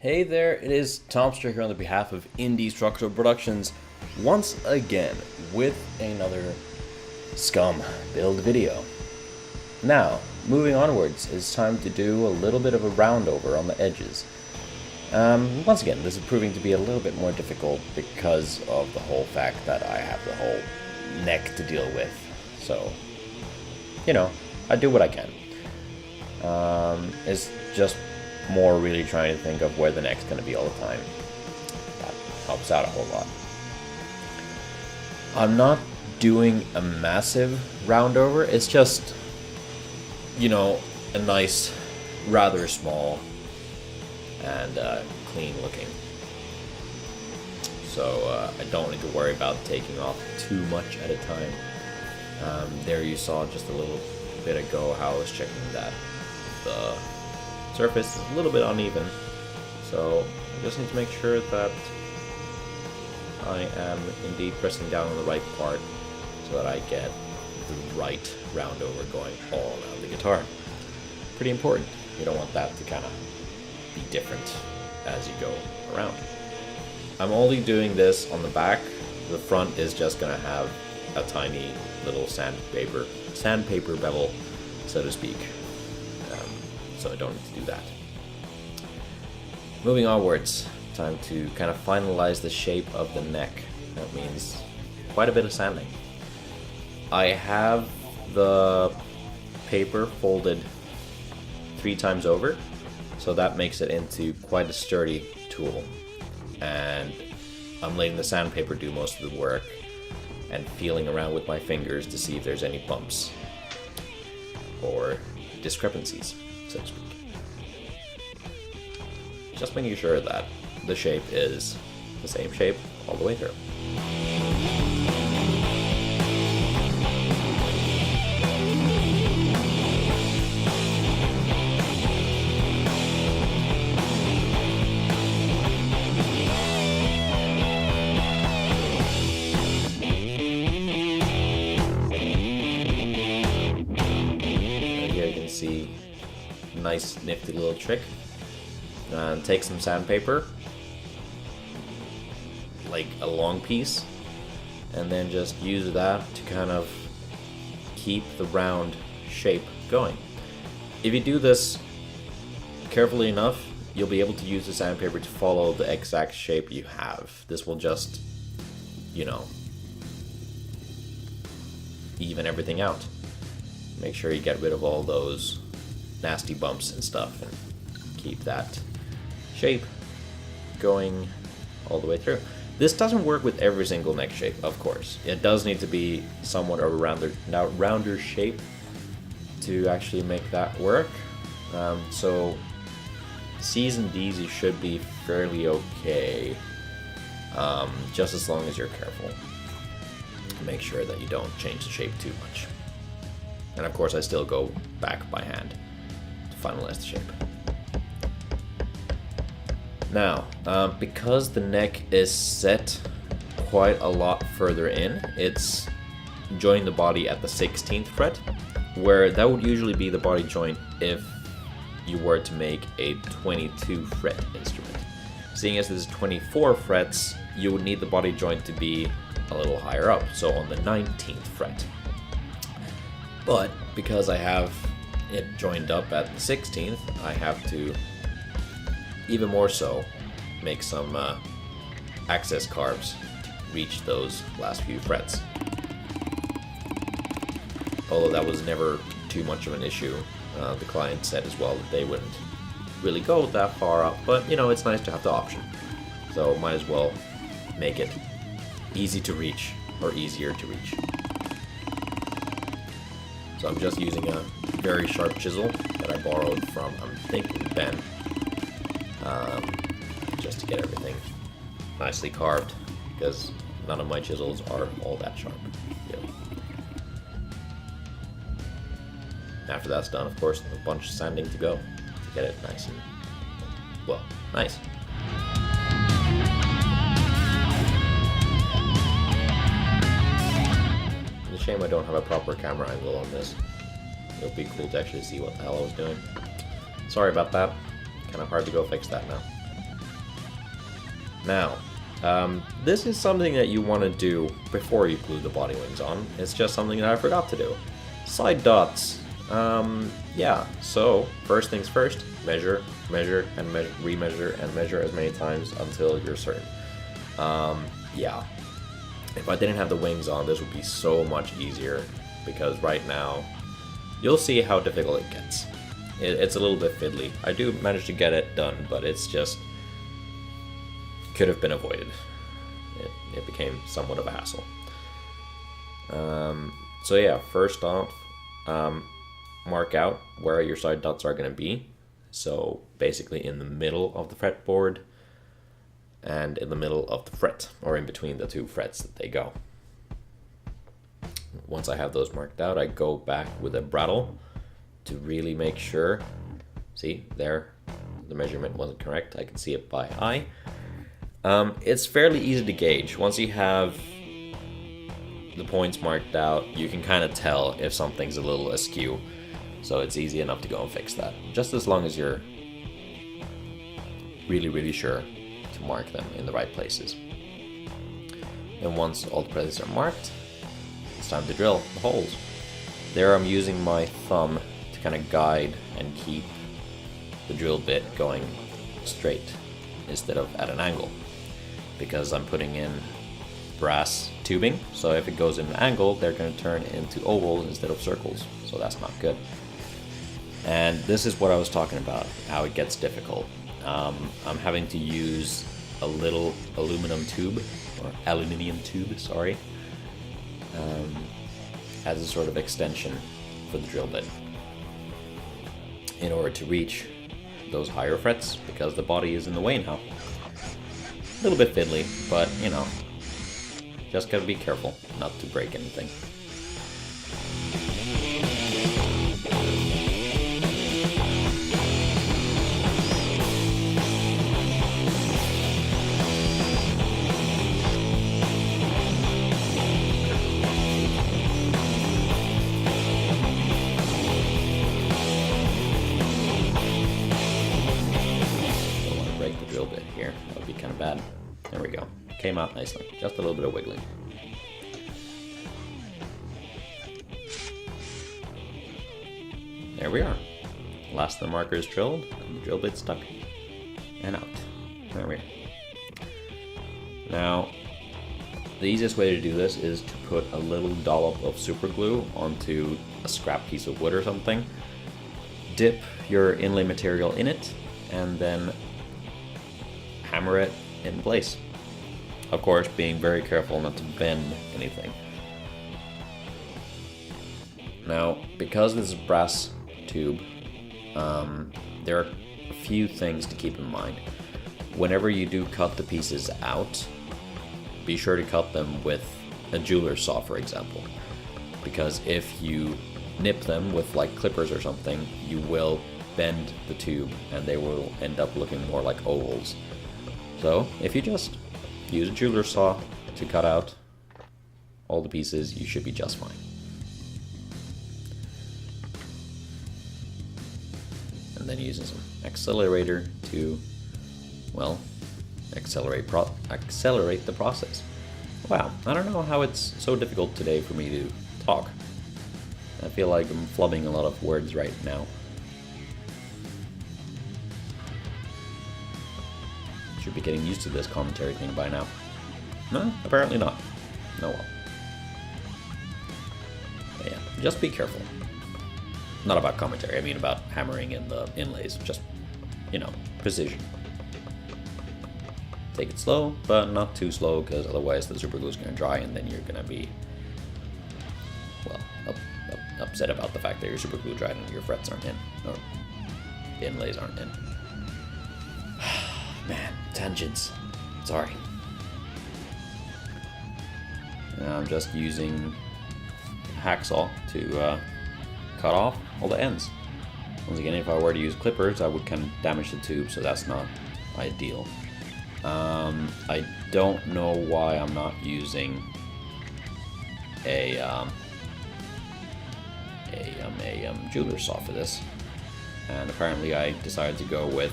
Hey there, it is Tom Stricker on the behalf of Indie Structural Productions once again with another Scum build video. Now, moving onwards, it's time to do a little bit of a roundover on the edges. Once again, this is proving to be a little bit more difficult because of the whole fact that I have the whole neck to deal with. So, I do what I can. It's just more really trying to think of where the neck's going to be all the time. That helps out a whole lot. I'm not doing a massive roundover. It's just, a nice, rather small and clean looking. So I don't need to worry about taking off too much at a time. There you saw just a little bit ago how I was checking that the surface is a little bit uneven, so I just need to make sure that I am indeed pressing down on the right part so that I get the right roundover going all around the guitar. Pretty important. You don't want that to kind of be different as you go around. I'm only doing this on the back. The front is just going to have a tiny little sandpaper bevel, so to speak. So I don't need to do that. Moving onwards, time to kind of finalize the shape of the neck. That means quite a bit of sanding. I have the paper folded 3 times over, so that makes it into quite a sturdy tool. And I'm letting the sandpaper do most of the work and feeling around with my fingers to see if there's any bumps or discrepancies, so to speak. Just making sure that the shape is the same shape all the way through. Here you can see a nice nifty little trick. And take some sandpaper, like a long piece, and then just use that to kind of keep the round shape going. If you do this carefully enough, you'll be able to use the sandpaper to follow the exact shape you have. This will just, even everything out. Make sure you get rid of all those nasty bumps and stuff and keep that shape going all the way through. This doesn't work with every single neck shape, of course. It does need to be somewhat of a rounder shape to actually make that work. So C's and D's you should be fairly okay, just as long as you're careful. Make sure that you don't change the shape too much. And of course I still go back by hand to finalize the shape. Now, because the neck is set quite a lot further in, it's joining the body at the 16th fret, where that would usually be the body joint if you were to make a 22 fret instrument. Seeing as this is 24 frets, you would need the body joint to be a little higher up, so on the 19th fret. But because I have it joined up at the 16th, I have to even more so make some access carves to reach those last few frets. Although that was never too much of an issue. The client said as well that they wouldn't really go that far up, but it's nice to have the option. So might as well make it easy to reach, or easier to reach. So I'm just using a very sharp chisel that I borrowed from, I'm thinking, Ben. Just to get everything nicely carved, because none of my chisels are all that sharp. After that's done, of course, a bunch of sanding to go to get it nice and, nice. It's a shame I don't have a proper camera angle on this. It would be cool to actually see what the hell I was doing. Sorry about that. Kind of hard to go fix that now. Now, this is something that you want to do before you glue the body wings on. It's just something that I forgot to do. Side dots. Yeah, so first things first, measure, and remeasure, and measure as many times until you're certain. Yeah, if I didn't have the wings on, this would be so much easier, because right now, you'll see how difficult it gets. It's a little bit fiddly. I do manage to get it done, but it's just, could have been avoided. It became somewhat of a hassle. So yeah, first off, mark out where your side dots are going to be. So basically in the middle of the fretboard and in the middle of the fret, or in between the two frets that they go. Once I have those marked out, I go back with a bradawl to really make sure. See, there, the measurement wasn't correct. I can see it by eye. It's fairly easy to gauge. Once you have the points marked out, you can kind of tell if something's a little askew. So it's easy enough to go and fix that. Just as long as you're really sure to mark them in the right places. And once all the places are marked, it's time to drill the holes. There I'm using my thumb to kind of guide and keep the drill bit going straight instead of at an angle, because I'm putting in brass tubing, so if it goes in an angle, they're going to turn into ovals instead of circles, so that's not good. And this is what I was talking about, how it gets difficult. I'm having to use a little aluminium tube, sorry, as a sort of extension for the drill bit in order to reach those higher frets, because the body is in the way now. A little bit fiddly, but you know, just gotta be careful not to break anything. Here, that would be kind of bad. There we go. Came out nicely. Just a little bit of wiggling. There we are. Last of the marker is drilled, and the drill bit stuck and out. There we are. Now, the easiest way to do this is to put a little dollop of super glue onto a scrap piece of wood or something. Dip your inlay material in it, and then hammer it in place. Of course, being very careful not to bend anything. Now, because this is brass tube, there are a few things to keep in mind. Whenever you do cut the pieces out, be sure to cut them with a jeweler's saw, for example. Because if you nip them with like clippers or something, you will bend the tube and they will end up looking more like ovals. So if you just use a jeweler's saw to cut out all the pieces, you should be just fine. And then using some accelerator to, well, accelerate the process. Wow, I don't know how it's so difficult today for me to talk. I feel like I'm flubbing a lot of words right now. Should be getting used to this commentary thing by now. No, apparently not. No, well. But yeah, just be careful. Not about commentary, I mean about hammering in the inlays. Just, you know, precision. Take it slow, but not too slow, because otherwise the super glue is going to dry and then you're going to be, well, upset about the fact that your super glue dried and your frets aren't in, or the inlays aren't in. Man, tangents. Sorry. Now I'm just using a hacksaw to cut off all the ends. Once again, if I were to use clippers, I would kind of damage the tube, so that's not ideal. I don't know why I'm not using a jeweler's saw for this, and apparently I decided to go with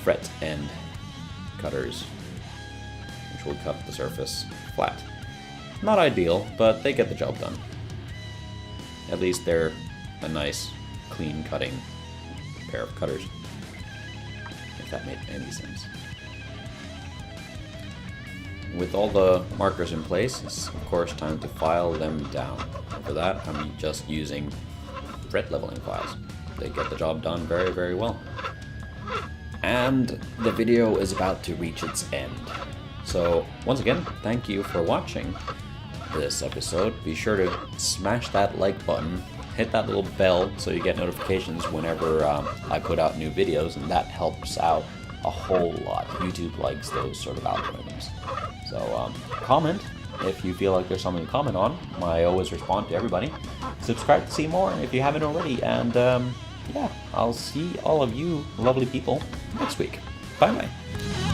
fret end cutters which will cut the surface flat. Not ideal, but they get the job done. At least they're a nice, clean cutting pair of cutters, if that made any sense. With all the markers in place, it's of course time to file them down. For that, I'm just using fret leveling files. They get the job done very, very well. And the video is about to reach its end. So once again, thank you for watching this episode. Be sure to smash that like button, hit that little bell so you get notifications whenever I put out new videos, and that helps out a whole lot. YouTube likes those sort of algorithms. So comment if you feel like there's something to comment on. I always respond to everybody. Subscribe to see more if you haven't already, and yeah, I'll see all of you lovely people next week. Bye bye.